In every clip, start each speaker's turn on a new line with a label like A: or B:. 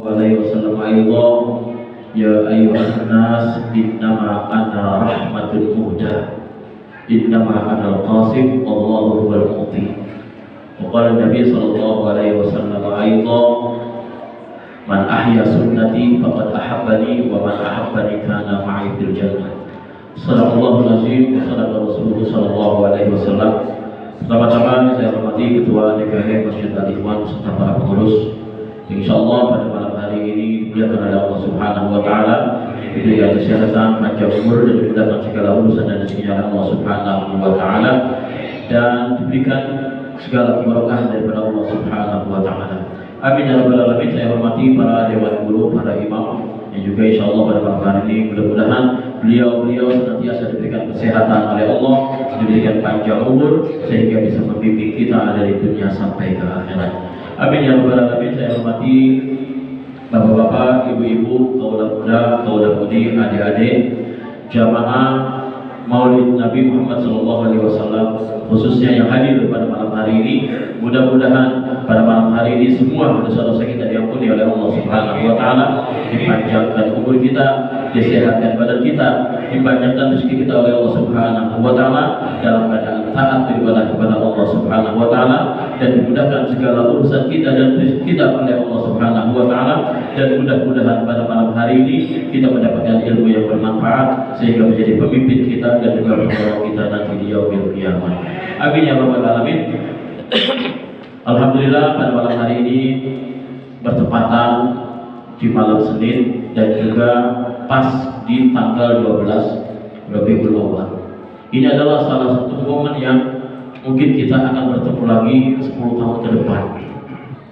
A: alaihi wasallam ayat ya ayyuhan nas innama ana rahmatul muhda innama ana al-qasim wallahu huwal mu'ti. Wa qala Nabi sallallahu alaihi wasallam ayat man ahya sunnati faqad ahabbani wa man ahabbani kana ma'i fil jannah. Sallallahu alaihi wa sallam sallallahu alaihi wasallam. Pertama-tama saya hormati Ketua DKM Masjid Al-Ikhwan serta para pengurus. Insyaallah pada malam hari ini dimuliakan oleh Allah Subhanahu wa taala, diberikan kesehatan, panjang umur dan dimudahkan segala urusan dan rezekinya Allah Subhanahu wa taala, dan diberikan segala keberkahan daripada Allah Subhanahu wa taala. Amin ya rabbal alamin. Saya hormati para dewan guru, para imam, yang juga insyaallah pada malam hari ini mudah-mudahan beliau senantiasa diberikan kesehatan oleh Allah, diberikan panjang umur sehingga bisa membimbing kita dari dunia sampai ke akhirat. Amin ya rabbal alamin. Saya hormati bapak-bapak, ibu-ibu, kaula muda, kaula mudi, adik-adik, jamaah Maulid Nabi Muhammad SAW, khususnya yang hadir pada malam hari ini. Mudah-mudahan pada malam hari ini semua dosa-dosa kita diampuni oleh Allah Subhanahu wa taala, dipanjangkan umur kita, disehatkan badan kita, dipanjangkan rezeki kita oleh Allah Subhanahu wa taala dalam keadaan taat beribadah kepada Allah Subhanahu wa taala, dan dimudahkan segala urusan kita dan rezeki kita oleh Allah Subhanahu wa taala, dan mudah-mudahan pada malam hari ini kita mendapatkan ilmu yang bermanfaat sehingga menjadi pemimpin kita dan juga pembawa kita nanti di yaumil qiyamah. Amin ya rabbal alamin. Alhamdulillah pada malam hari ini bertepatan di malam Senin dan juga pas di tanggal 12 Rabiul Awal. Ini adalah salah satu momen yang mungkin kita akan bertemu lagi 10 tahun ke depan.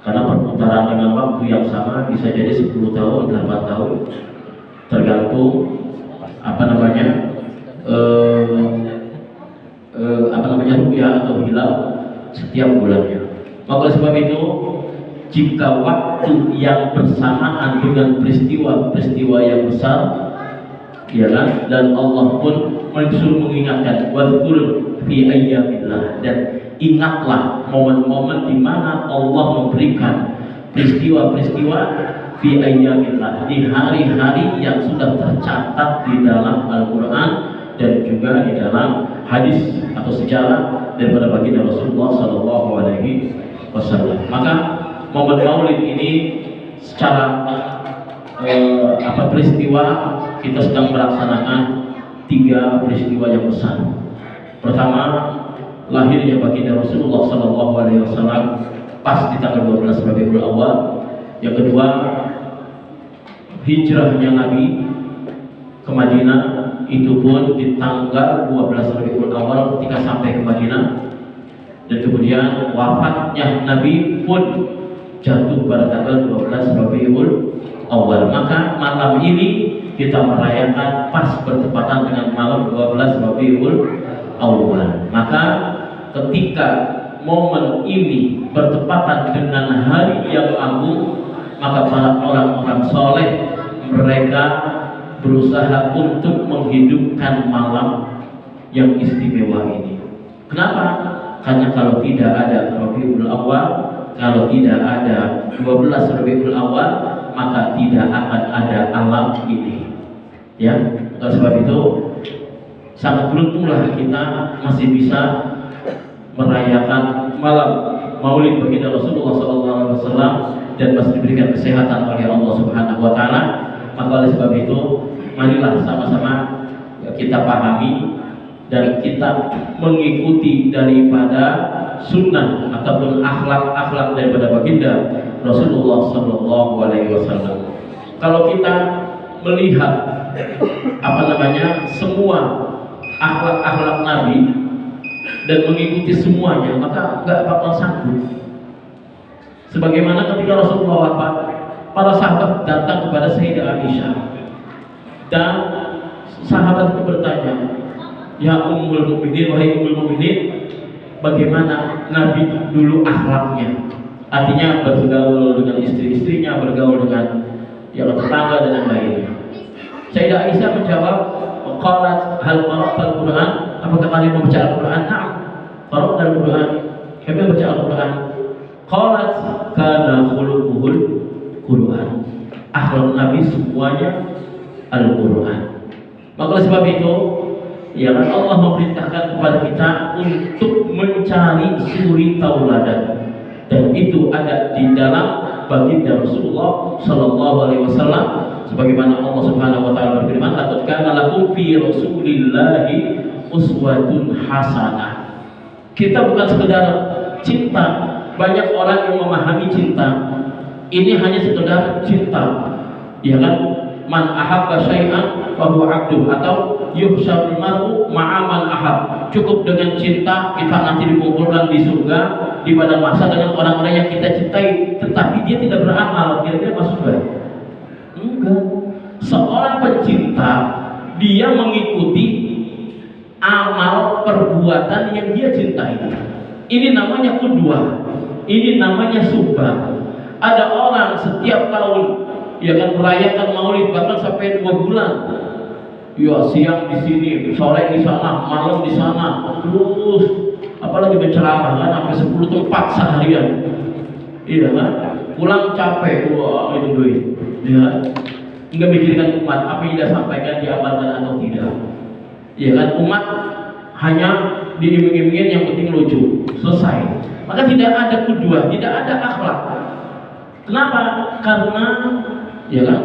A: Karena perputaran dengan waktu yang sama bisa jadi 10 tahun, 8 tahun, tergantung rupiah atau hilal setiap bulannya. Maka sebab itu, jika waktu yang bersamaan dengan peristiwa yang besar, ya kan, dan Allah pun disuruh mengingatkan wadhkur fi ayyamillah, dan ingatlah momen-momen di mana Allah memberikan peristiwa-peristiwa fi ayyamillah, di hari-hari yang sudah tercatat di dalam Al-Quran dan juga di dalam hadis atau sejarah daripada baginda Rasulullah Sallallahu Alaihi Wasallam. Maka momen Maulid ini secara peristiwa kita sedang melaksanakan 3 peristiwa yang besar. Pertama, lahirnya baginda Rasulullah Sallallahu Alaihi Wasallam pas di tanggal 12 Rabiul Awal. Yang kedua, hijrahnya Nabi ke Madinah, itu pun di tanggal 12 Rabiul Awal ketika sampai ke Madinah. Dan kemudian wafatnya Nabi pun jatuh pada tanggal 12 Rabiul Awal. Maka malam ini kita merayakan pas bertepatan dengan malam 12 Rabiul Awal. Maka ketika momen ini bertepatan dengan hari yang agung, maka para orang-orang soleh mereka berusaha untuk menghidupkan malam yang istimewa ini. Kenapa? Karena kalau tidak ada Rabiul Awal, kalau tidak ada 12 Rabiul Awal, maka tidak akan ada alam ini. Ya, oleh sebab itu sangat beruntunglah kita masih bisa merayakan malam Maulid baginda Rasulullah SAW dan masih diberikan kesehatan oleh Allah Subhanahu wa taala. Maka oleh sebab itu, marilah sama-sama kita pahami dan kita mengikuti daripada sunnah ataupun akhlak daripada baginda Rasulullah Sallallahu Alaihi Wasallam. Kalau kita melihat semua akhlak Nabi dan mengikuti semuanya, maka nggak bakal sanggup. Sebagaimana ketika Rasulullah wafat, para sahabat datang kepada Sayyidah Aisyah dan sahabat itu bertanya, ya Ummul Mukminin, wahai Ummul Mukminin, bagaimana Nabi dulu akhlaknya? Artinya bergaul dengan istri-istrinya, bergaul dengan yang tetangga dan yang lainnya. Sayyidah Aisyah menjawab, qalat hal qara'tal Quran? Apakah kalian membaca Al-Quran? Na'am, qara'tal Quran. Kami membaca Al-Quran. Qalat kana khuluquhul Quran. akhlak Nabi semuanya Al-Quran. Maka oleh sebab itu, ya kan Allah memerintahkan kepada kita untuk mencari suri tauladan, dan itu ada di dalam baginda Rasulullah Sallallahu Alaihi Wasallam, sebagaimana Allah Subhanahu Wa Taala berfirman, "Laqad kana lakum fi Rasulillahi uswatun hasanah." Kita bukan sekedar cinta. Banyak orang yang memahami cinta ini hanya sekedar cinta, ya kan? Man ahabba syai'an fa huwa 'abduh, atau yuhsyarul mar'u ma'a man ahab. Cukup dengan cinta kita nanti dikumpulkan di surga di padang mahsyar dengan orang-orang yang kita cintai, tetapi dia tidak beramal. Kira-kira masuk enggak? Enggak. Seorang pencinta dia mengikuti amal perbuatan yang dia cintai. Ini namanya qudwah. Ini namanya subbah. Ada orang setiap tahun ya kan merayakan Maulid bahkan sampai 2 bulan. Ya, siang di sini, sore di sana, malam di sana, terus apalagi berceramah kan sampai 10 tempat seharian. Iya kan? Pulang capek, wah itu duit. Ya, nggak mikirkan umat apa yang dia sampaikan diamalkan atau tidak. Iya kan? Umat hanya diiming-imingin yang penting lucu, selesai. Maka tidak ada qudwah, tidak ada akhlak. Kenapa? Karena ya kan,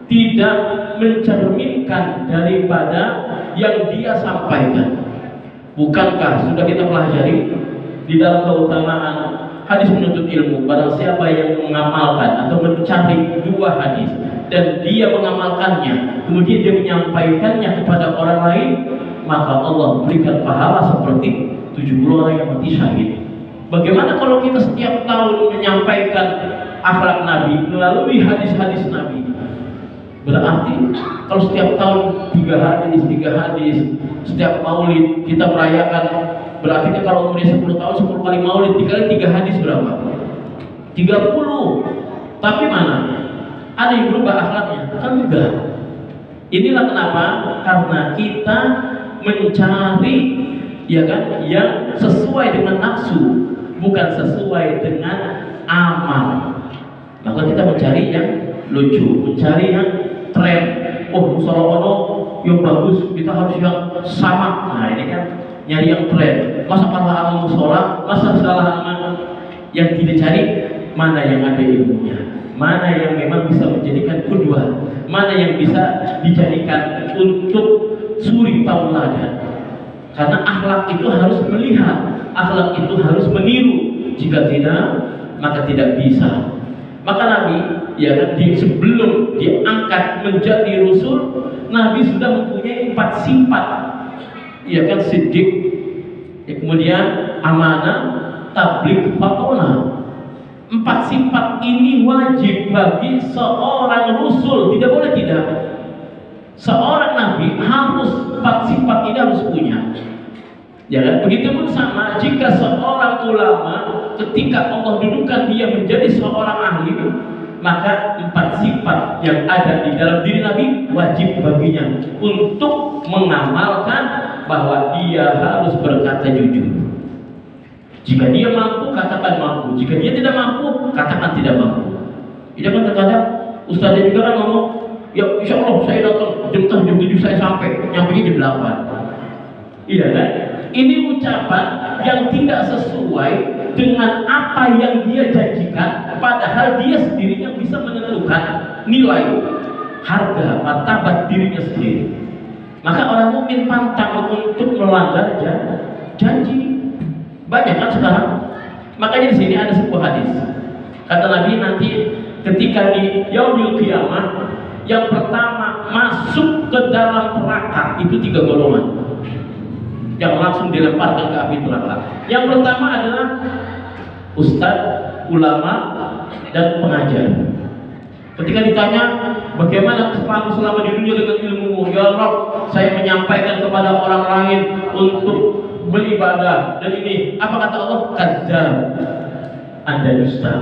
A: tidak mencerminkan daripada yang dia sampaikan. Bukankah sudah kita pelajari di dalam keutamaan hadis menuntut ilmu, barang siapa yang mengamalkan atau mencari 2 hadis dan dia mengamalkannya, kemudian dia menyampaikannya kepada orang lain, maka Allah berikan pahala seperti 70 orang yang mati syahid. Bagaimana kalau kita setiap tahun menyampaikan akhlak Nabi melalui hadis-hadis Nabi? Berarti kalau setiap tahun 3 hadis, setiap maulid kita merayakan, berarti kan kalau umurnya 10 tahun 10 kali maulid dikali 3 hadis berapa? 30. Tapi mana? Ada yang berubah akhlaknya? Kan enggak. Inilah kenapa, karena kita mencari ya kan yang sesuai dengan nafsu, bukan sesuai dengan amal. Maka kita mencari yang lucu, mencari yang tren. Oh, musola ono yang bagus, kita harus yang sama. Nah, ini kan nyari yang tren. Masa salah musola, masa salah yang tidak cari mana yang ada ilmunya, mana yang memang bisa menjadikan qudwah, mana yang bisa dijadikan untuk suri tauladan. Karena akhlak itu harus melihat, akhlak itu harus meniru. Jika tidak, maka tidak bisa. Maka Nabi, ya kan, sebelum diangkat menjadi Rasul, Nabi sudah mempunyai 4 sifat, ya kan, siddiq, ya, kemudian amanah, tabligh, fatona. 4 sifat ini wajib bagi seorang Rasul, tidak boleh tidak. Seorang Nabi harus 4 sifat ini harus punya. Ya kan? Begitu pun sama jika seorang ulama ketika Allah dudukkan dia menjadi seorang ahli, maka 4 sifat yang ada di dalam diri Nabi wajib baginya untuk mengamalkan bahwa dia harus berkata jujur. Jika dia mampu, katakan mampu. Jika dia tidak mampu, katakan tidak mampu. Tidak kan terkadang ustaznya juga kan ngomong, ya insya Allah saya datang jam 7 saya sampai, nyampe jam 8. Iya kan? Ini ucapan yang tidak sesuai dengan apa yang dia janjikan, padahal dia sendirinya bisa menentukan nilai, harga, martabat dirinya sendiri. Maka orang mukmin pantang untuk melanggar janji. Banyak kan sekarang. Makanya di sini ada sebuah hadis. Kata Nabi, nanti ketika di yaumil qiyamah, yang pertama masuk ke dalam neraka itu 3 golongan yang langsung dilemparkan ke api neraka. Yang pertama adalah ustadz, ulama, dan pengajar. Ketika ditanya bagaimana kamu selama di dunia dengan ilmu, ya Rabb, saya menyampaikan kepada orang lain untuk beribadah dan ini, apa kata Allah? Kadzdzab, Anda dusta.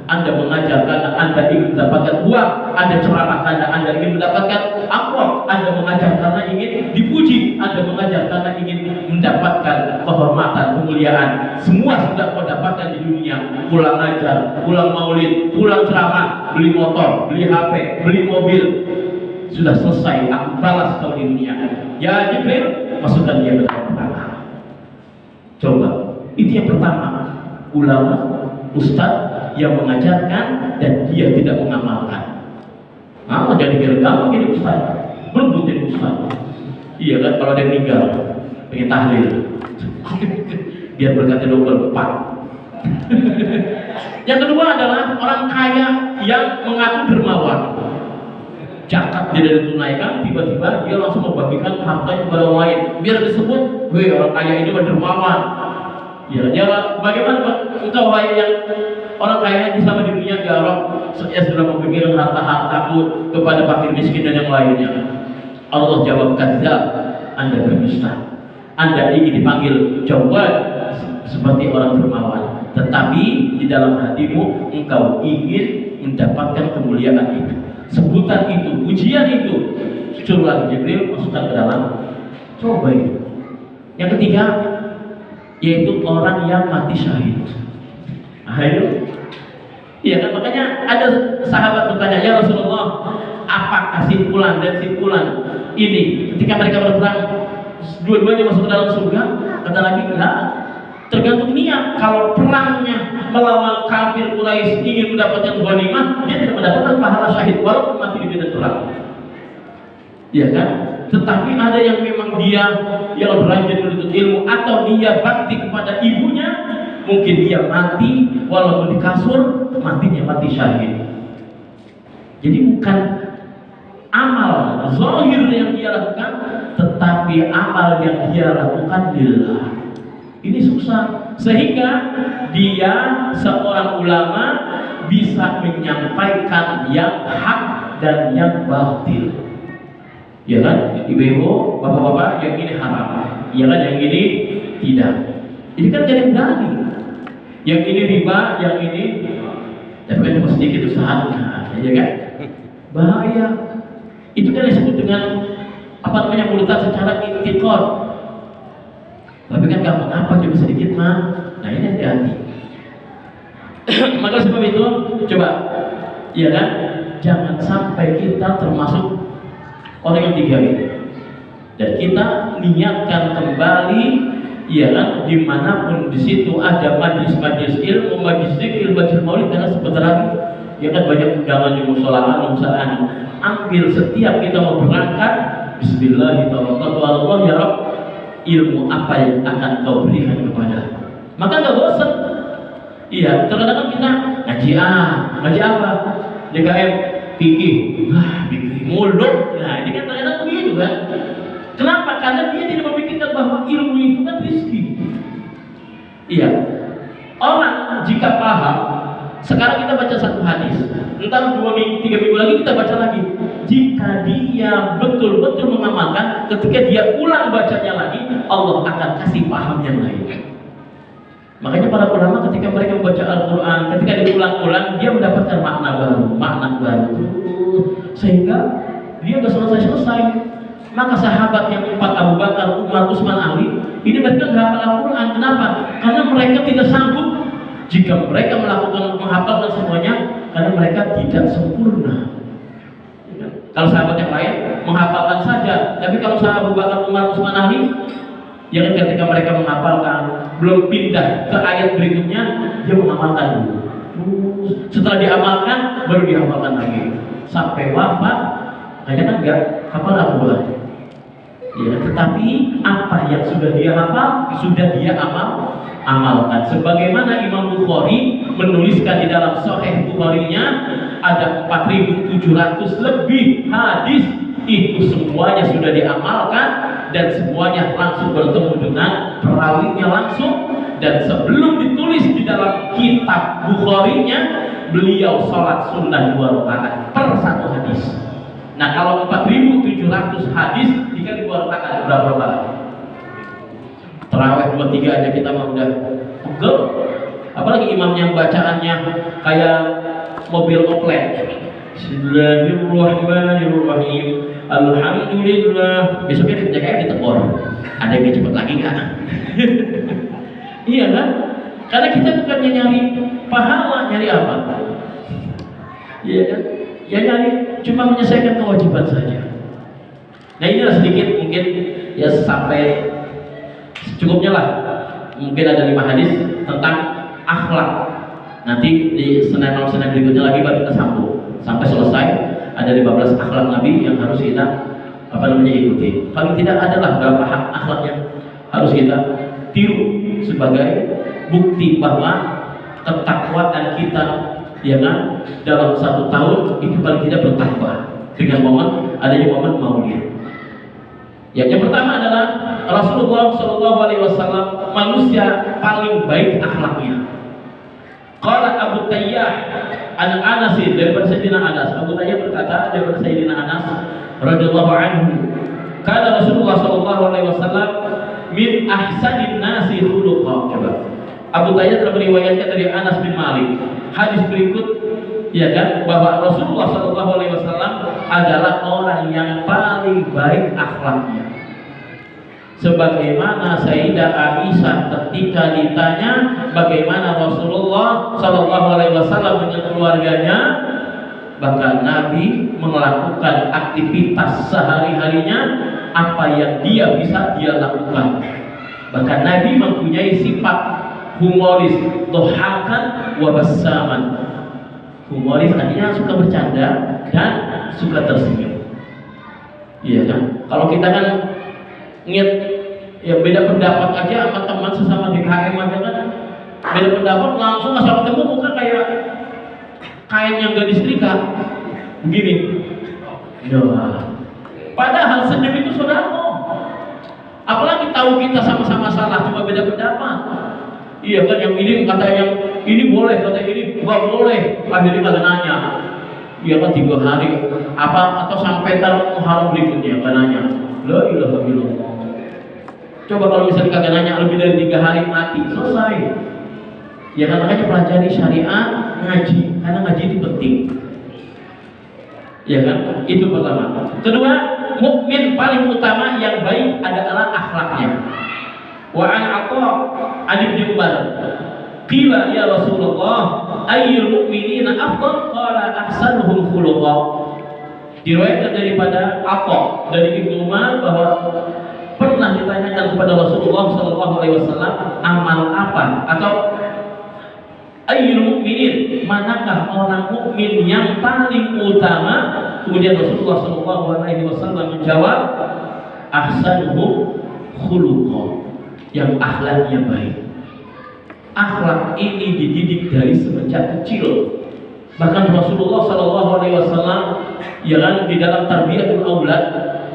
A: Anda mengajar karena Anda ingin mendapatkan uang, Anda ceramah karena Anda ingin mendapatkan amplop, Anda mengajar karena ingin dipuji, Anda mengajar karena ingin mendapatkan kehormatan, kemuliaan. Semua sudah kau dapatkan di dunia. Pulang ajar, pulang maulid, pulang ceramah, beli motor, beli HP, beli mobil. Sudah selesai, aku balas kau di dunia. Ya Jibril, masukkan dia ke dalam neraka. Coba, itu yang pertama. Ulama, ustaz yang mengajarkan dan dia tidak mengamalkan. Mau jadi gampang jadi ustaz, berbut jadi ustaz. Iya kan, kalau dia meninggal, pengen tahlil, biar berkatnya double 4. Yang kedua adalah orang kaya yang mengaku dermawan. Zakat tidak ditunaikan, tiba-tiba dia langsung membagikan harta kepada orang lain, biar disebut, weh orang kaya ini dermawan. Ya, bagaimana engkau yang orang kaya di selama di dunia garong, saya sudah membagikan harta-hartaku kepada fakir miskin dan yang lainnya. Allah jawab, kadzdzab, Anda berdusta. Anda ingin dipanggil jawab seperti orang dermawan, tetapi di dalam hatimu engkau ingin mendapatkan kemuliaan itu. Sebutan itu, ujian itu, suruh Jibril masukkan ke dalam. Coba itu. Yang ketiga, yaitu orang yang mati syahid. Ayo, iya kan, makanya ada sahabat bertanya, ya Rasulullah, apakah simpulan dan simpulan ini ketika mereka berperang dua-duanya masuk ke dalam surga? Kata lagi, enggak. Tergantung niat. Kalau perangnya melawan kafir Quraisy ingin mendapatkan ghanimah, dia tidak mendapatkan pahala syahid walaupun mati di medan perang. Iya kan? Tetapi ada yang memang dia yang rajin menuntut ilmu atau dia bakti kepada ibunya, mungkin dia mati walaupun di kasur, matinya mati syahid. Jadi bukan amal zahir yang dia lakukan, tetapi amal yang dia lakukan lillah. Ini susah, sehingga dia seorang ulama bisa menyampaikan yang hak dan yang batil. Ya kan, ibu-ibu, bapak-bapak, yang ini haram, ya kan, yang ini tidak. Ini kan jadi berani. Yang ini riba, yang ini, tapi kan cuma sedikit usaha, ya kan? Bahaya. Itu kan disebut dengan apa namanya, murtad secara intikad. Tapi kan gampang apa, cuma sedikit mah. Nah ini hati-hati. Maka sebab itu, coba, ya kan, jangan sampai kita termasuk orang yang tiga ini. Dan kita niatkan kembali, ya kan, dimanapun di situ ada majlis-majlis ilmu, majlis zikir, majlis maulid, karena sebentar lagi, ya kan, banyak undangan di musolaan. Ambil setiap kita mau berangkat, Bismillahirrahmanirrahim, ya Rabb, ilmu apa yang akan kau berikan kepada. Maka nggak bosan. Iya, terkadang kita ngaji apa? DKM fikih, fikih muluk. Nah ini kan ternyata begitu kan? Kenapa? Karena dia tidak memikirkan bahwa ilmu itu kan rezeki. Iya. Orang jika paham, sekarang kita baca satu hadis, entar 2 minggu, 3 minggu lagi kita baca lagi. Jika dia betul-betul mengamalkan, ketika dia ulang bacanya lagi, Allah akan kasih paham yang lain. Makanya para ulama ketika mereka membaca Al-Quran, ketika diulang-ulang, dia mendapatkan makna baru, sehingga dia nggak selesai. Maka sahabat yang 4, Abu Bakar, Umar, Utsman, Ali, ini mereka nggak hafal Al-Quran. Kenapa? Karena mereka tidak sanggup jika mereka menghafalkan semuanya, karena mereka tidak sempurna. Kalau sahabat yang lain menghafalkan saja, tapi kalau sahabat Abu Bakar, Umar, Utsman, Ali, ya kan, ketika mereka menghafalkan, belum pindah ke ayat berikutnya, dia mengamalkan dulu. Setelah diamalkan, baru dihafalkan lagi sampai wafat. Hanya kan enggak hafal Al-Quran. Ya, tetapi apa yang sudah dia hafal, sudah dia amalkan. Sebagaimana Imam Bukhari menuliskan di dalam Sahih Bukharinya ada 4.700 lebih hadis, itu semuanya sudah diamalkan dan semuanya langsung bertemu dengan perawinya langsung. Dan sebelum ditulis di dalam kitab Bukharinya, beliau sholat sunnah 2 rakaat per satu hadis. Nah kalau 4.700 hadis dikali 2 rakaat berapa kali? Terawih 2-3 aja kita mah udah pegel, apalagi imamnya bacaannya kayak mobil oplet. Bismillahirrahmanirrahim. Alhamdulillah. Besoknya kayak ditekor. Ada yang cepet lagi nggak? Iya kan? Karena kita bukannya nyari pahala, nyari apa? Iya kan? Ya nyari cuma menyelesaikan kewajiban saja. Nah inilah sedikit mungkin ya sampai cukupnya lah. Mungkin ada 5 hadis tentang akhlak. Nanti di Senin berikutnya lagi baru kita sambung sampai selesai. Ada 15 akhlak Nabi yang harus kita ikuti. Paling tidak adalah beberapa akhlak yang harus kita tiru sebagai bukti bahwa ketakwaan kita ya kan dalam 1 tahun itu paling tidak bertambah dengan adanya momen maulid. Ya, yang pertama adalah Rasulullah SAW manusia paling baik akhlaknya. Qala Abu Tayyah an Anas daripada Sayyidina Anas. Abu Tayyah berkata daripada Sayyidina Anas radhiyallahu anhu, kata Rasulullah SAW min ahsanin nasi khuluqa. Coba. Abu Tayyah telah meriwayatkan dari Anas bin Malik. Hadis berikut ya kan bahwa Rasulullah SAW adalah orang yang paling baik akhlaknya. Sebagaimana Sayyidah Aisyah ketika ditanya bagaimana Rasulullah SAW dengan keluarganya, bahkan Nabi melakukan aktivitas sehari-harinya apa yang dia bisa dia lakukan. Bahkan Nabi mempunyai sifat humoris, dohakan wa bassaman. Humoris artinya suka bercanda dan suka tersenyum. Iya kan? Kalau kita kan ingat ya beda pendapat aja sama teman sesama DKM aja kan, beda pendapat langsung asal ketemu muka kayak kain yang gak disetrika begini. Doa. Padahal senyum itu sodako. Apalagi tahu kita sama-sama salah cuma beda pendapat. Iya kan, yang ini kata yang ini boleh, kata ini nggak boleh. Akhirnya kagak nanya. Iya kan 3 hari apa atau sampai Muharram berikutnya kagak nanya. La ilaha illallah. Coba kalau misalnya kagak nanya lebih dari 3 hari mati, selesai. Ya kan makanya pelajari syariat, ngaji, karena ngaji itu penting. Ya kan? Itu pertama. Kedua, mukmin paling utama yang baik adalah akhlaknya. Wa an Atha bin Umar qila ya Rasulullah ayyul mu'minina afdal qala ahsanuhum khuluqa. Diriwayatkan daripada Atha dari Ibnu Umar bahwa pernah ditanyakan kepada Rasulullah SAW amal apa atau ayyul mu'minin, manakah orang mukmin yang paling utama? Kemudian Rasulullah SAW menjawab ahsanuhum khuluqa, yang akhlaknya baik. Akhlak ini dididik dari semenjak kecil. Bahkan Rasulullah SAW ya kan di dalam Tarbiyatul Aulad,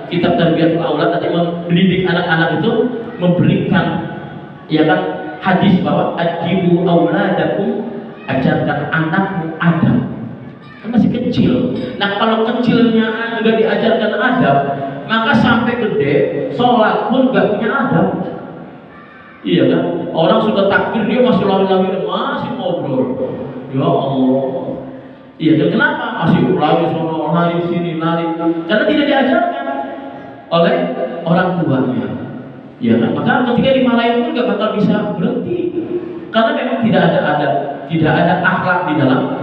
A: kitab Tarbiyatul Aulad tadi mendidik anak-anak itu memberikan ya kan hadis bahwa adibu auladakum, ajarkan anakmu adab. Kan masih kecil. Nah kalau kecilnya nggak diajarkan adab, maka sampai gede sholat pun nggak punya adab. Iya kan? Orang sudah takbir dia masih lari-lari, masih ngobrol. Ya Allah. Iya kan? Kenapa? Masih lari sono, lari sini, lari. Karena tidak diajarkan oleh orang tuanya. Ya kan? Maka ketika dimarahin pun nggak bakal bisa berhenti. Karena memang tidak ada adab, tidak ada akhlak di dalam,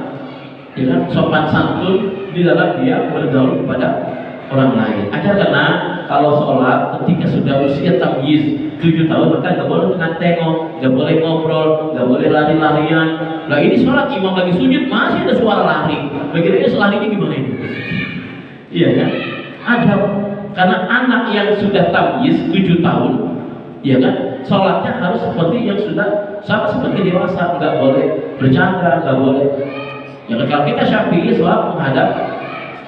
A: ya kan? Sopan santun di dalam dia bergaul kepada orang lain. Ajarkanlah kalau sholat ketika sudah usia tamyiz 7 tahun maka nggak boleh tengah tengok, nggak boleh ngobrol, nggak boleh lari-larian. Nah ini sholat imam lagi sujud masih ada suara lari. Bagaimana larinya gimana itu? Iya kan? Adab. Karena anak yang sudah tamyiz 7 tahun, ya kan? Sholatnya harus seperti yang sudah sama seperti dewasa, nggak boleh bercanda, nggak boleh. Ya kan? Kalau kita Syafi'i sholat menghadap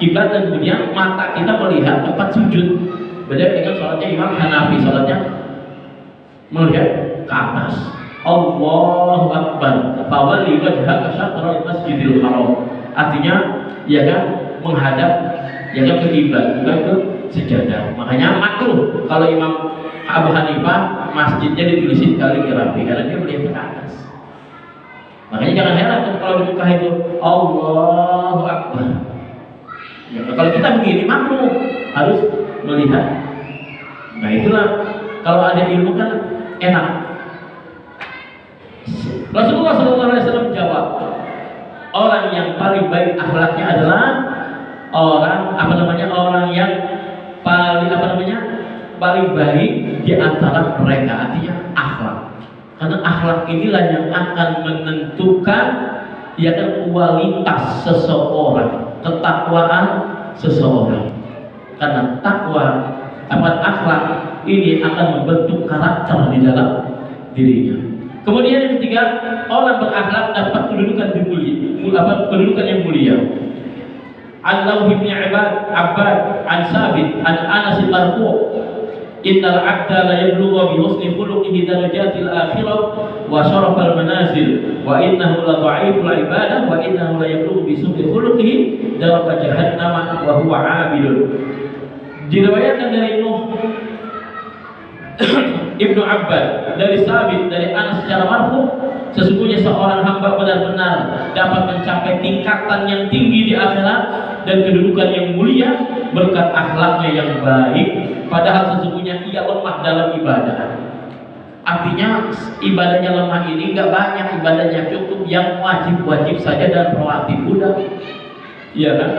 A: kiblat dan kemudian mata kita melihat tempat sujud. Beda dengan sholatnya Imam Hanafi, sholatnya melihat ke atas. Allahu Akbar. Fawalli wajhaka syatral masjidil haram. Artinya ya kan menghadap ya kan ke kiblat, bukan ke sejadah. Makanya makruh kalau Imam Abu Hanifah masjidnya ditulisin kaligrafi karena dia melihat ke atas. Makanya jangan heran kalau di Mekah itu Allahu Akbar. Ya, kalau kita begini makruh, harus melihat. Nah itulah kalau ada ilmu kan enak. Rasulullah SAW menjawab, orang yang paling baik akhlaknya adalah orang orang yang paling baik di antara mereka, artinya akhlak. Karena akhlak inilah yang akan menentukan kualitas seseorang, ketakwaan seseorang. Karena takwa, akhlak ini akan membentuk karakter di dalam dirinya. Kemudian yang ketiga, orang berakhlak dapat kedudukan yang mulia. An-Law bin Abbad an Sabit an Anas al-Marfu' innal 'abda la yablughu bi husni khuluqihi darajatil akhirah wa syarafal manazil wa innahu la dha'iful ibadah wa innahu la yablughu bi su'i khuluqihi darajat jahannam wa huwa 'abidun. Diriwayatkan dari Nuh Ibnu Abbad, dari Sabit, dari Anas secara marfu, sesungguhnya seorang hamba benar-benar dapat mencapai tingkatan yang tinggi di akhirat dan kedudukan yang mulia berkat akhlaknya yang baik, padahal sesungguhnya ia lemah dalam ibadah. Artinya ibadahnya lemah ini nggak banyak ibadahnya, cukup yang wajib-wajib saja dan rawatib udah, iya kan?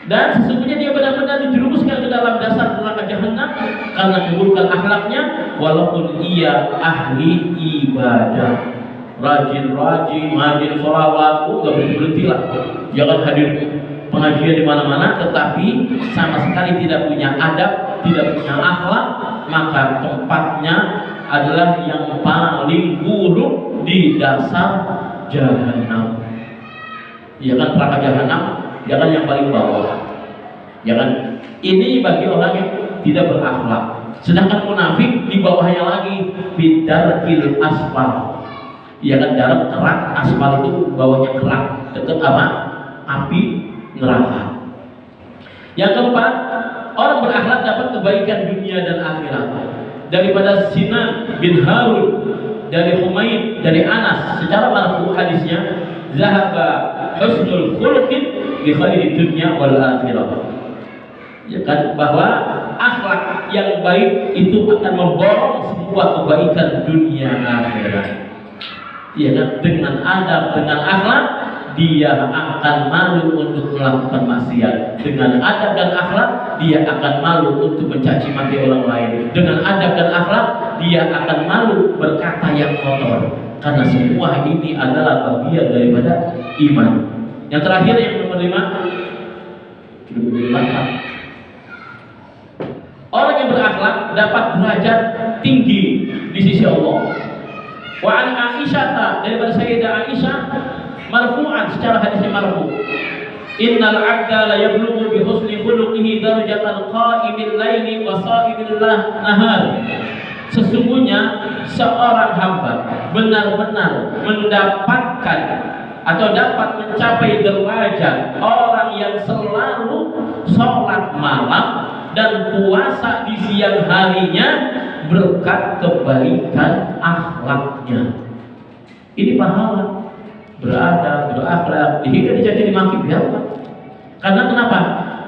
A: Dan sesungguhnya dia benar-benar dijerumuskan ke dalam dasar neraka jahanam karena keburukan akhlaknya, walaupun ia ahli ibadah, rajin, sholawat, nggak berhenti lah, jangan hadir pengajian di mana-mana, tetapi sama sekali tidak punya adab, tidak punya akhlak, maka tempatnya adalah yang paling buruk di dasar jahanam. Ya kan, neraka jahanam, jangan yang paling bawah. Jangan. Ini bagi orang yang tidak berakhlak. Sedangkan munafik di bawahnya lagi, bidarkil asfal. Ya kan, dalam kerak, aspal itu bawahnya kerak, dekat apa? Api neraka. Yang keempat, orang berakhlak dapat kebaikan dunia dan akhirat. Daripada Sinan bin Harun, dari Humaid, dari Anas, secara marfu hadisnya, zahaba husnul khuluqin bi khairi dunya wal akhirah. Ya kan, bahwa akhlak yang baik itu akan memborong sebuah kebaikan dunia akhirat. Ya kan, dengan adab, dengan akhlak dia akan malu untuk melakukan maksiat. Dengan adab dan akhlak dia akan malu untuk mencaci maki orang lain. Dengan adab dan akhlak dia akan malu berkata yang kotor. Karena semua ini adalah bagian daripada iman. Yang terakhir, yang nomor 5, orang yang berakhlak dapat derajat tinggi di sisi Allah. Wa an Aisyah, daripada Sayyidah Aisyah marfu'an, secara hadisnya marfu', innal 'abda la yablughu bi husni khuluqihi darajatal qa'imil laili wa sa'imil nahar. Sesungguhnya seorang hamba benar-benar mendapatkan atau dapat mencapai derajat orang yang selalu sholat malam dan puasa di siang harinya berkat kebaikan akhlaknya. Ini pahala, beradab, berakhlak, dihina, dicaci, dimaki, biarkan. Karena kenapa?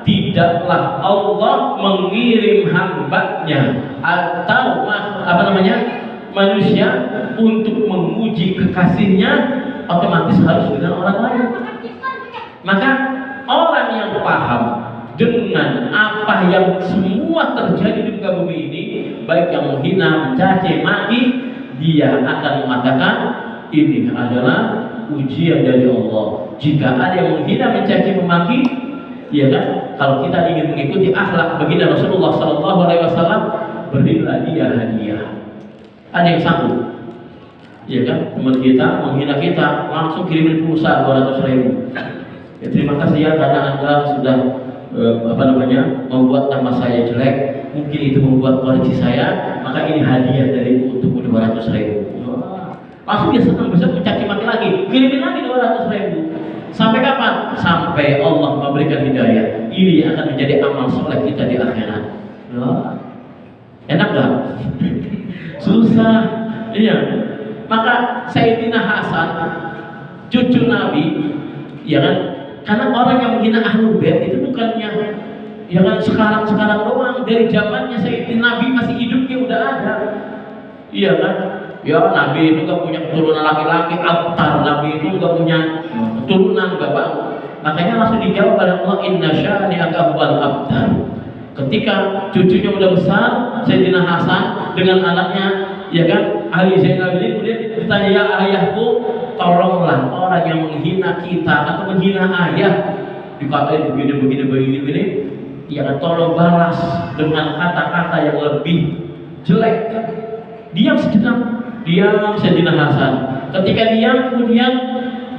A: Tidaklah Allah mengirim hambanya atau manusia untuk menguji kekasihnya otomatis harus dengan orang lain. Maka orang yang paham dengan apa yang semua terjadi di muka bumi ini, baik yang menghina, mencaci, maki, dia akan mengatakan ini adalah ujian dari Allah. Jika ada yang menghina, mencaci, memaki, ya kan? Kalau kita ingin mengikuti akhlak baginda Rasulullah SAW, berilah dia hadiah. Ada yang sanggup? Ya kan? Teman kita menghina kita, langsung kirimin pulsa 200.000. Ya, terima kasih ya karena Anda sudah membuat nama saya jelek, mungkin itu membuat koleksi saya, maka ini hadiah dariku untuk 200.000. Langsung dia senang, bisa mencaci maki lagi, kirimin lagi 200.000. Sampai kapan? Sampai Allah memberikan hidayah. Ini akan menjadi amal soleh kita di akhirat. Enak gak? Susah. Iya. Maka Sayyidina Hasan, cucu Nabi, ya kan? Karena orang yang menghina Ahlul Bait itu bukannya ya kan sekarang doang, dari zamannya Sayyidina Nabi masih hidupnya udah ada. Iya kan? Ya Nabi itu gak punya keturunan laki-laki, abtar. Nabi itu gak punya keturunan, gak bang. Makanya langsung dijawab oleh Allah, inna syani'aka huwal abtar. Ketika cucunya udah besar, Sayyidina Hasan dengan anaknya, ya kan, Ali Zainal Abidin, kemudian ditanya, ya ayahku, tolonglah orang yang menghina kita atau menghina ayah, dikatain begini, ya kan, tolong balas dengan kata-kata yang lebih jelek. Diam sejenak, diam Sayyidina Hasan. Ketika diam, kemudian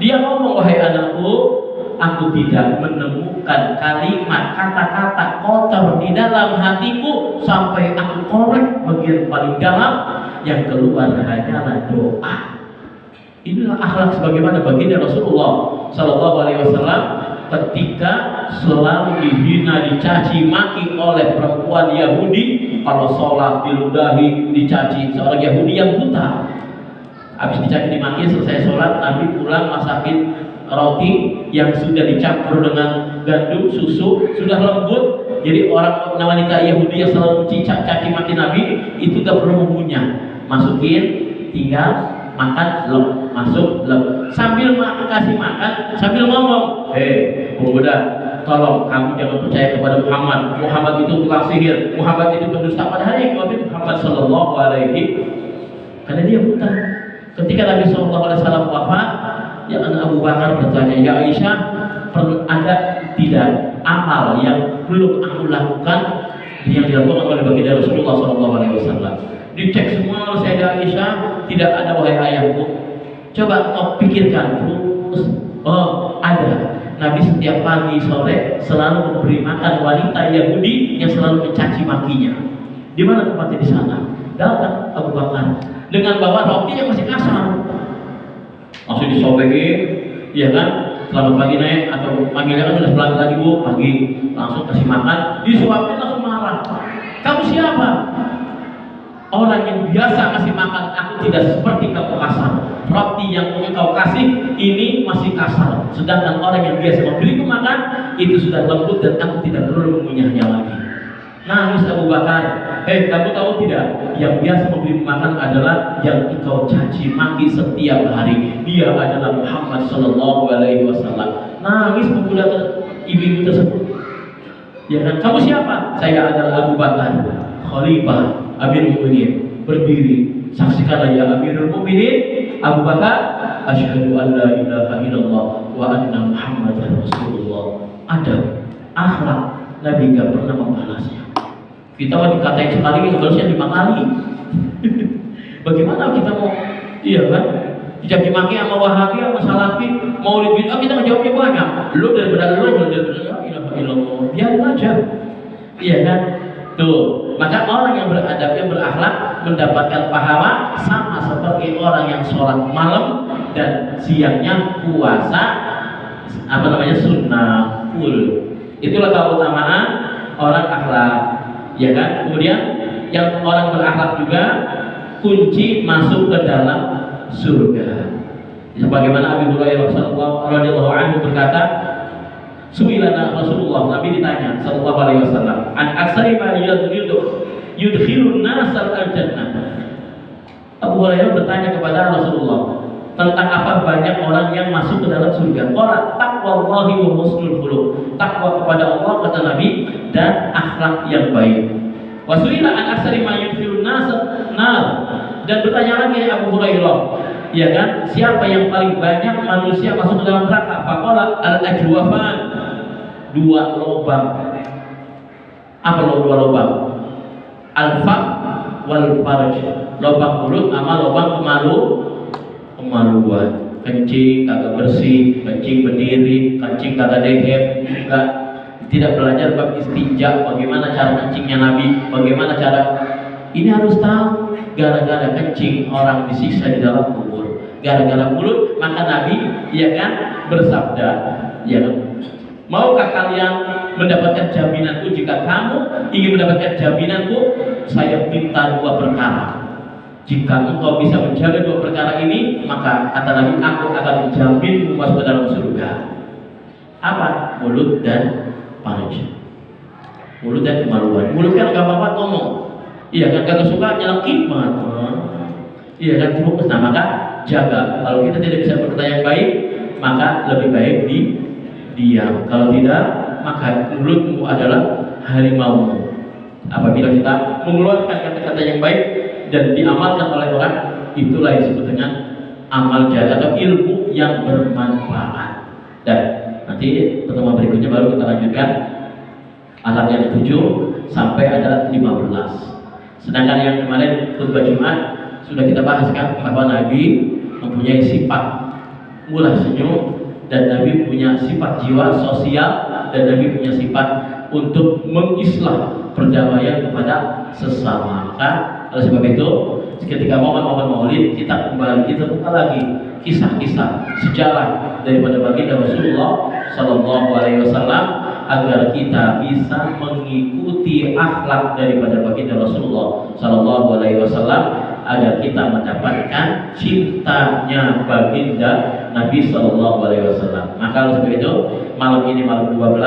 A: dia ngomong, wahai anakku, aku tidak menemukan kalimat kata-kata kotor di dalam hatiku sampai aku korek bagian paling dalam, yang keluar hanyalah doa. Inilah akhlak sebagaimana baginda Rasulullah Sallallahu Alaihi Wasallam ketika selalu dihina, dicaci maki oleh perempuan Yahudi. Kalau sholat diludahi, dicaci. Seorang Yahudi yang buta, habis dicaci dimaki, selesai sholat, Nabi pulang masakin roti yang sudah dicampur dengan gandum, susu, sudah lembut. Jadi orang wanita Yahudi yang selalu caci maki Nabi itu gak perlu mengunyah, masukin, tinggal makan, lem, masuk, lem, sambil kasih makan, sambil ngomong, pemuda, tolong kamu jangan percaya kepada Muhammad. Muhammad itu tukang sihir, Muhammad itu pendusta. Padahal yang Nabi Muhammad Sallallahu Alaihi, karena dia buta. Ketika Nabi Sallallahu Alaihi Wasallam wafat, ya Abu Bakar bertanya, ya Aisyah, ada tidak amal yang belum aku lakukan yang dilakukan oleh baginda Rasulullah Sallallahu Alaihi Wasallam? Dicek semua oleh Sayyidah Aisyah, tidak ada, wahai ayahku. Coba kau pikirkan terus. Oh, ada. Nabi setiap pagi sore selalu memberi makan wanita Yahudi yang selalu mencaci makinya. Di mana tempatnya? Di sana. Datang Abu Bakar dengan bawa roti yang masih kasar, langsung disobekin, ya kan? Selamat pagi Nek, atau panggilnya kan udah sebelah lagi Bu, pagi, langsung kasih makan, disuapin langsung marah. Kamu siapa? Orang yang biasa kasih makan, aku tidak seperti kamu kasar. Roti yang engkau kasih ini masih kasar, sedangkan orang yang biasa memberiku makan itu sudah lembut dan aku tidak perlu mengunyahnya lagi. Nangis Abu Bakar. Kamu tahu tidak? Yang biasa memberi makan adalah yang engkau caci maki setiap hari. Dia adalah Muhammad Sallallahu Alaihi Wasallam. Nangis pemuda ibu tersebut. Ya kan? Kamu siapa? Saya adalah Abu Bakar, Khalifah Amirul Mukminin. Berdiri, saksikanlah ya Amirul Mukminin, Abu Bakar, asyhadu an la ilaha illallah wa anna Muhammadar Rasulullah. Adab, akhlak, Nabi gak pernah membalasnya. Kita mau dikatain sekali, harusnya 5 kali. Bagaimana kita mau, iya kan? Dicaci maki sama Wahabi, sama Salafi, mau bid'ah, kita ngejawabnya banyak. Lu daripada lu daripada illallah, biarin aja. Iya kan? Tuh, maka orang yang beradab, yang berakhlak mendapatkan pahala sama seperti orang yang sholat malam dan siangnya puasa sunnah full. Itulah keutamaan orang akhlak, ya kan? Kemudian yang orang berakhlak juga kunci masuk ke dalam surga. Sebagaimana Abu Hurairah radhiyallahu anhu berkata, su'ilana Rasulullah, Nabi ditanya sallallahu alaihi wasallam, an aksari ma yudkhilun nasal al-jannah. Abu Hurairah bertanya kepada Rasulullah tentang apa banyak orang yang masuk ke dalam surga. Qala taqwallahi wa husnul khuluq. Takwa kepada Allah, kata Nabi, dan akhlak yang baik. Wa su'ila an aksari ma yudkhilun nasal nar. Dan bertanya lagi Abu Hurairah, ya kan, siapa yang paling banyak manusia masuk ke dalam neraka? Faqala al-ajwafan, 2 lubang. Apa dua lubang? Al-faq wal farj, lubang mulut sama lubang kemaluan. Kencing kagak bersih, kencing berdiri, kencing kagak dehem, tidak belajar bab istinja, bagaimana cara kencingnya Nabi, bagaimana cara. Ini harus tahu. Gara-gara kencing orang disiksa di dalam kubur, gara-gara mulut, maka Nabi, ya kan, bersabda, ya kan, maukah kalian mendapatkan jaminanku? Jika kamu ingin mendapatkan jaminanku, saya minta 2 perkara. Jika engkau bisa menjaga dua perkara ini, maka kata Nabi, aku akan menjaminmu masuk ke dalam surga. Apa? Mulut dan farj. Mulut dan kemaluan. Mulut kan gampang banget ngomong. Iya kan, kagak suka nyelekit banget. Iya kan, fokus. Nah maka jaga. Kalau kita tidak bisa berkata yang baik, maka lebih baik diam. Kalau tidak, maka mulutmu adalah harimau. Apabila kita mengeluarkan kata-kata yang baik dan diamalkan oleh orang, itulah yang disebut dengan amal jariah atau ilmu yang bermanfaat. Dan nanti pertemuan berikutnya baru kita lanjutkan alat yang 7 sampai ada 15. Sedangkan yang kemarin khutbah Jumat sudah kita bahaskan bahwa Nabi mempunyai sifat mulah senyum, dan Nabi punya sifat jiwa sosial, dan Nabi punya sifat untuk mengislah perdamaian kepada sesama. Maka oleh sebab itu, ketika momen-momen Maulid kita kembali, kita buka lagi kisah-kisah sejarah daripada baginda Rasulullah Sallallahu Alaihi Wasallam, agar kita bisa mengikuti akhlak daripada baginda Rasulullah Sallallahu Alaihi Wasallam, agar kita mendapatkan cintanya baginda Nabi Sallallahu Alaihi Wasallam. Maka oleh sebab itu, malam ini malam 12,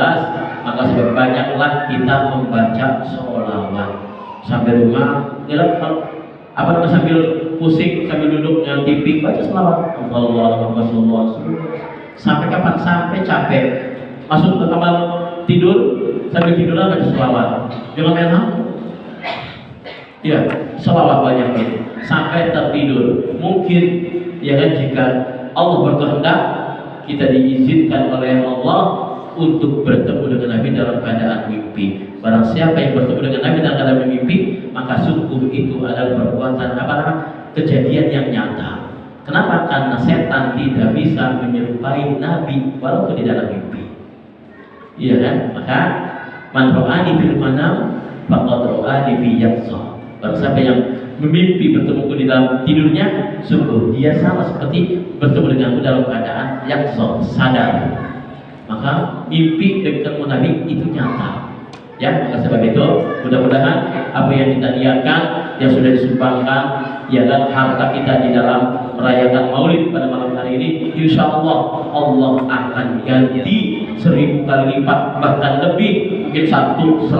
A: maka sebanyaklah kita membaca sholawat sampai rumah. Apa namanya, sambil pusing, sambil duduk yang TV, baca sholawat. Allah sampai kapan? Sampai capek. Masuk ke kamar tidur, sambil tiduran baca sholawat. Jangan main HP. Ya, sholawat banyak sampai tertidur. Mungkin ya kan, jika Allah berkehendak, kita diizinkan oleh Allah untuk bertemu dengan Nabi dalam keadaan mimpi. Barang siapa yang bertemu dengan Nabi dalam keadaan mimpi, maka sungguh itu adalah perbuatan kejadian yang nyata. Kenapa? Karena setan tidak bisa menyerupai Nabi walaupun di dalam mimpi. Iya kan? Maka man ra'ani fil manam faqad ra'ani fi yaqza. Barang siapa yang memimpi bertemuku di dalam tidurnya, sungguh dia sama seperti bertemu denganku dalam keadaan yaqza, sadar. Maka mimpi dengan Nabi itu nyata. Ya, maka sebab itu mudah-mudahan apa yang kita niatkan, yang sudah disumbangkan, ya kan, harta kita di dalam merayakan Maulid pada malam hari ini, insya Allah Allah akan ganti 1000 kali lipat, bahkan lebih, mungkin 100,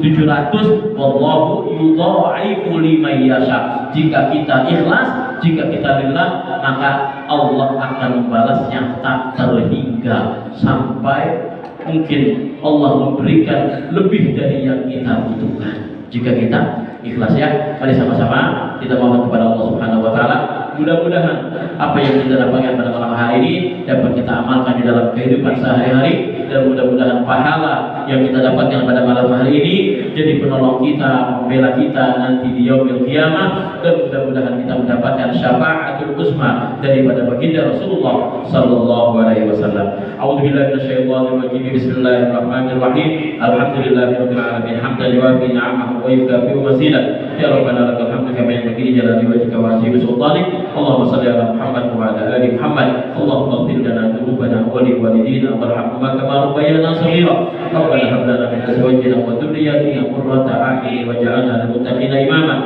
A: 700. Wallahu yudha'ifu liman yasha. Jika kita ikhlas, jika kita lillah, maka Allah akan membalasnya tak terhingga, sampai mungkin Allah memberikan lebih dari yang kita butuhkan jika kita ikhlas. Ya, mari sama-sama kita mohon kepada Allah Subhanahu wa taala, mudah-mudahan apa yang kita dapatkan pada malam hari ini dapat kita amalkan di dalam kehidupan sehari-hari, dan mudah-mudahan pahala yang kita dapatkan pada malam hari ini jadi penolong kita, membela kita nanti di yaumil qiyamah, dan mudah-mudahan kita mendapatkan syafaatul uzma daripada baginda Rasulullah Sallallahu Alaihi Wasallam. A'udzubillahi minasyaitonir rajim. Bismillahirrahmanirrahim. Alhamdulillahirabbil alamin. Hamdan yuwafi ni'amahu wa yukafi mazidah. Ya Rabbana lakal hamdu kama yanbaghi li jalali wajhika wa 'azimi sultanik. Allahumma shalli ala Muhammad wa ala ali Muhammad. Allahumma ighfir lana dhunubana wa li walidina warhamhuma kama rabbayana shaghira. Rabbana hab lana min azwajina wa dhurriyyatina qurrata a'yun waj'alna lil muttaqina imama.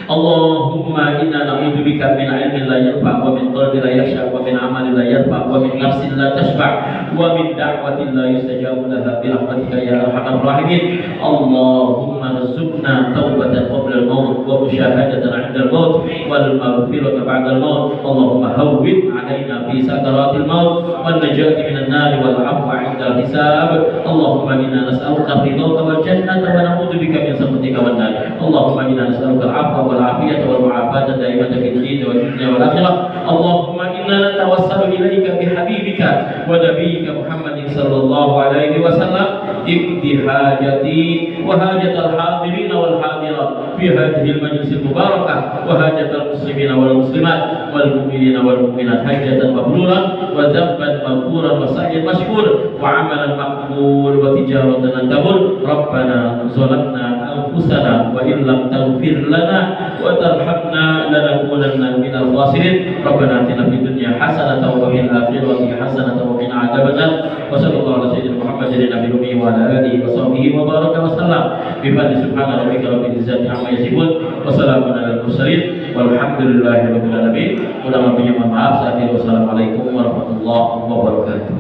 A: Allahumma inna na'udzubika min 'ilmin la yanfa' wa min qalbin la yakhsha wa min 'amalin la yarfa' wa min nafsin la tashba' wa min da'watin la yustajabu laha bi rahmatika ya arhamar rahimin. Allahumma rzuqna taubatan qabla al-maut wa musyahadatan 'inda al-maut wal maghfirata ba'da al-maut. Allahumma hawwin 'alaina fi sakaratil maut wan najati minan nar wal 'afwa 'inda al-hisab. Allahumma inna nas'aluka ridhaka wal jannata wa na'udzubika min sakhatika wan nar. Allahumma inna nas'aluka al-'afwa والعافية والمعافاة الدائمة في الدين والدنيا والآخرة. اللهم إنا نتوسل إليك بحبيبك ونبيك محمد صلى الله عليه وسلم اقض حاجتي وحاجة الحاضرين والحاضرات في هذه المجلس المباركة وحاجة المسلمين والمسلمات والمؤمنين والمؤمنات، حاجة مبرورة وذنبا مغفورا وسعيا مشكورا وعملا مقبول وتجارة لن تبور. ربنا ظلمنا أنفسنا وإن لم تغفر لنا وترحمنا لنكونن من الخاسرين. ربنا آتنا في الدنيا حسنة وفي الآخرة حسنة وقنا عذاب النار. وصلى الله على سيدنا محمد sayyidina Nabi Rumi wa ala alihi wa sahbihi wa baraka wa sallam bi fadli subhana rabbika rabbil izzati amma yasifun wa salamun alal mursalin walhamdulillahi rabbil alamin. Kurang lebihnya mohon maaf. Wassalamualaikum warahmatullahi wabarakatuh.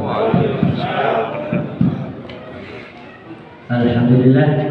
B: Alhamdulillah.